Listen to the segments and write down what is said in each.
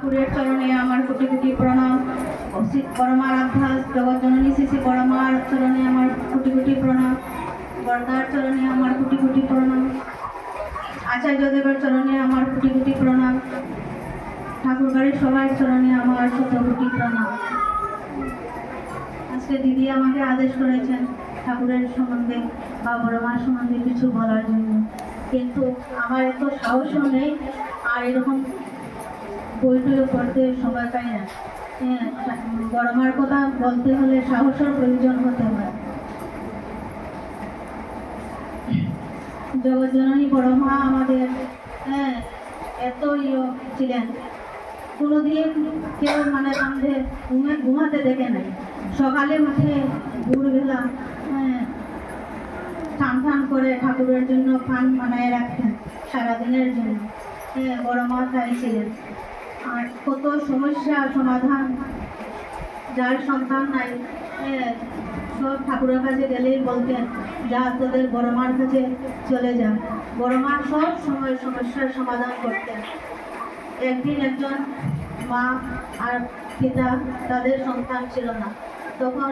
ঠাকুরের চরণে আমার কোটি কোটি প্রণাম। পরমারাধ্যা জগৎজননী শ্রী শ্রী পরমার চরণে আমার কোটি কোটি প্রণাম। বরদার চরণে আমার কোটি কোটি প্রণাম। আচার্যদেবের চরণে আমার কোটি কোটি প্রণাম। ঠাকুরবাড়ির সবার চরণে আমার শত কোটি প্রণাম। আজকে দিদি আমাকে আদেশ করেছেন ঠাকুরের সম্বন্ধে বা বড় মার সম্বন্ধে কিছু বলার জন্য, কিন্তু আমার এত সাহসও নেই, আর এরকম বইটুলো পড়তে সময় পাই না। বড় মার কথা বলতে হলে সাহসের প্রয়োজন হতে হয়। জগৎজননী বড় মা আমাদের এত ছিলেন, কোনোদিন কেউ মানে কাঁধে ঘুমাতে দেখে নাই। সকালে উঠে ভোরবেলা টান টান করে ঠাকুরের জন্য পান বানায় রাখতেন সারাদিনের জন্য। বড় মা তাই ছিলেন। আর কত সমস্যা সমাধান, যার সন্তান নাই সব ঠাকুরের কাছে গেলেই বলতেন, যা তোদের বড় মার কাছে চলে যা। বড় মা সব সময় সমস্যার সমাধান করতেন। একদিন একজন মা আর পিতা, তাদের সন্তান ছিল না, তখন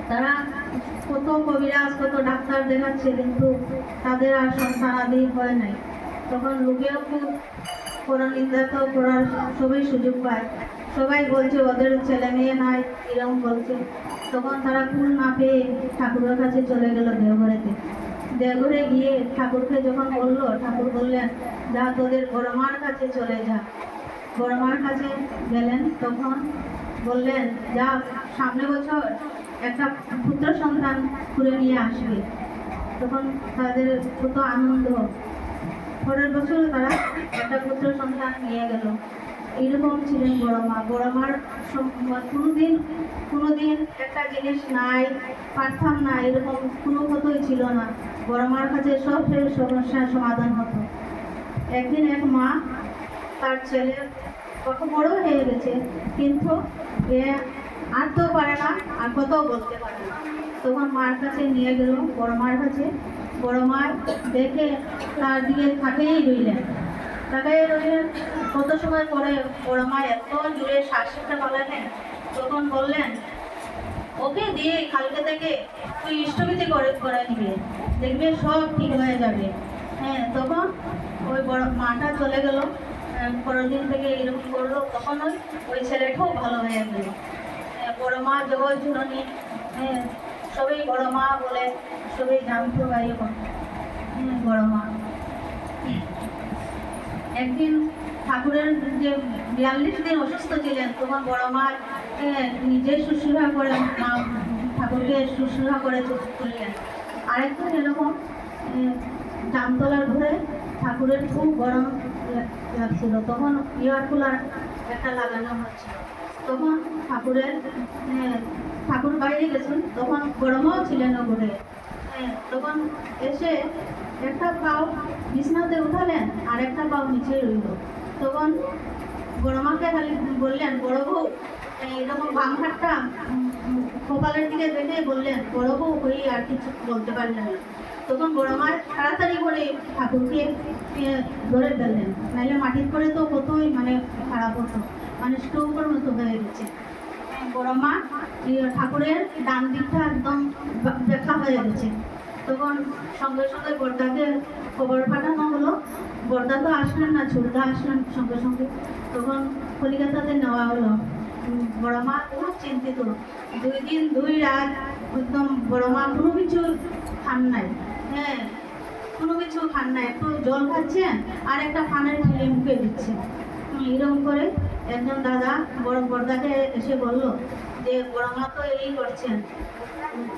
তারা কত কবিরাজ কত ডাক্তার দেখাচ্ছে, কিন্তু তাদের আর সন্তান আদি হয় নাই। তখন লোকেও খুব পরনিন্দা তো করার সবাই সুযোগ পায়, সবাই বলছে ওদের ছেলে মেয়ে নাই এরকম বলছে। তখন তারা কুল না পেয়ে ঠাকুরের কাছে চলে গেল দেওঘরেতে। দেওঘরে গিয়ে ঠাকুরকে যখন বললো, ঠাকুর বললেন, যা তোদের বড় মার কাছে চলে যা। বড় মার কাছে গেলেন, তখন বললেন, যা সামনে বছর একটা পুত্র সন্তান করে নিয়ে আসবে। তখন তাদের কত আনন্দ। পরের বছর তারা একটা পুত্র সন্তান নিয়ে গেল। এইরকম ছিলেন বড় মা। বড় মার কোনোদিন একটা জিনিস নাই, পারতাম না, এরকম কোনো কথাই ছিল না। বড় মার কাছে সব সমস্যার সমাধান হতো। একদিন এক মা, তার ছেলে কত বড় হয়ে গেছে, কিন্তু এ আঁটতেও পারে না আর কথাও বলতে পারে না। তখন মার কাছে নিয়ে গেল, বড় মার কাছে। বড় মা দেখে তার দিকে তাকিয়েই রইলেন। কত সময় পরে বড় মা এত জোরে শ্বাসটা পালালেন, তখন বললেন, ওকে দিয়ে কালকে থেকে তুই ইষ্টবিধি করে নিবি, দেখবে সব ঠিক হয়ে যাবে। তখন ওই বড় মাটা চলে গেল। পরের দিন থেকে এরকম করলো, তখন ওই ছেলেটাও ভালো হয়ে গেল। বড় মা জগৎজননী, সবাই বড় মা বলে সবাই জানতো গাই বড় মা। একদিন ঠাকুরের যে 42 দিন অসুস্থ ছিলেন, তখন বড় মা নিজে শুশ্রূষা করে মা ঠাকুরকে শুশ্রূষা করে তুললেন। আরেকদিন এরকম জামতলার ঘরে ঠাকুরের খুব গরম লাগছিল, তখন এয়ার কুলার একটা লাগানো হচ্ছিল। তখন ঠাকুর বাইরে গেছেন, তখন বড় মাও ছিলেন ঘরে। তখন এসে একটা পাও বিছনাতে উঠালেন, আর একটা পাও নিচে রইল। তখন বড় মাকে খালি বললেন, বড় বউ, এরকম বাম হাতটা কপালের দিকে দেখে বললেন, বড় বউ হয়ে আর কিছু বলতে পারলেন না। তখন বড় মা তাড়াতাড়ি করে ঠাকুরকে ধরে ফেললেন, নাহলে মাটির করে তো কতই মানে খারাপ হতো, মানে স্ট্রোকের মতো হয়ে গেছে। বড় মা ঠাকুরের ডান দিকটা একদম দেখা হয়ে গেছে। তখন সঙ্গে সঙ্গে বর্দাকে খবর পাঠানো হলো। বর্দা তো আসলেন না, ছোটদা আসলেন সঙ্গে সঙ্গে। তখন কলিকাতাতে নেওয়া হলো। বড় মা খুব চিন্তিত। 2 দিন 2 রাত একদম বড় মা কোনো কিছু খান নাই। কোনো কিছু খান নাই, একটু জল খাচ্ছেন আর একটা পানের ঠেলে মুখে দিচ্ছে। এরকম করে একজন দাদা বর্দাকে এসে বলল যে, বড় মা তো এই করছেন।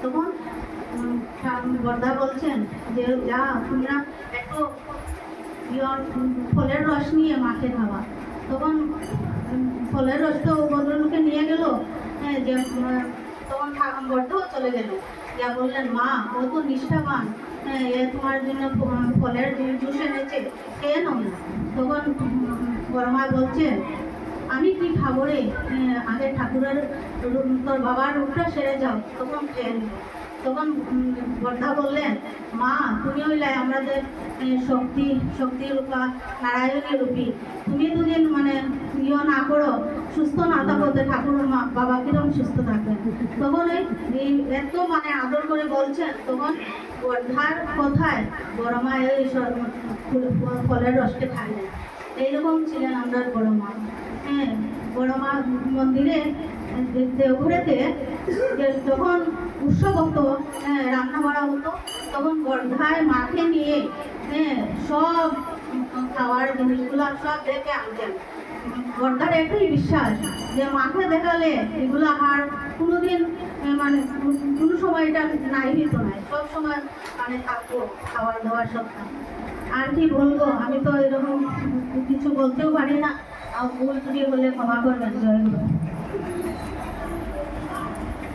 তখন বর্দা বলছেন যে, যা তোমরা একটু ফলের রস নিয়ে মাকে খাওয়া। তখন ফলের রস তো ভদ্রলোকে নিয়ে গেল। যে তখন বর্দাও চলে গেল, যা বললেন, মা ও তো নিষ্ঠাবান, এ তোমার জন্য ফলের জুস এনেছে, খেয়ে নাও না। তখন বড় মা বলছেন, আমি কি খাবো রে, আগে ঠাকুরের তোর বাবার রূপটা সেরে যাও, তখন খেয়ে নিল। তখন বর্দা বললেন, মা তুমি হইলে আমাদের শক্তি রূপা নারায়ণী রূপী, তুমি দুদিন মানে ইয়ে না করো, সুস্থ না থাকো, তো ঠাকুর মা বাবা কিরকম সুস্থ থাকবেন? তখন এই এত মানে আদর করে বলছেন, তখন বর্ধার কথায় বড় মা এই ফলের রসকে খাইলেন। এইরকম ছিলেন আমরা বড় মা। হ্যাঁ, বড় মা মন্দিরে দেওঘরেতে যখন উৎসব হতো, হ্যাঁ, রান্না করা হতো, তখন বর্ধায় মাকে নিয়ে, হ্যাঁ, সব খাওয়ার জিনিসগুলো সব দেখে আনতেন। বর্ধার একটাই বিশ্বাস যে মাকে দেখালে এগুলো আর কোনোদিন মানে কোনো সময় এটা নাই হইত নাই, সব সময় মানে থাকবো খাওয়ার দাওয়ার সব থাকবো। আর কি বলবো, আমি তো এরকম কিছু বলতেও পারি না। আর ভুল ত্রুটি হলে ক্ষমা করবেন। জয় গুরু।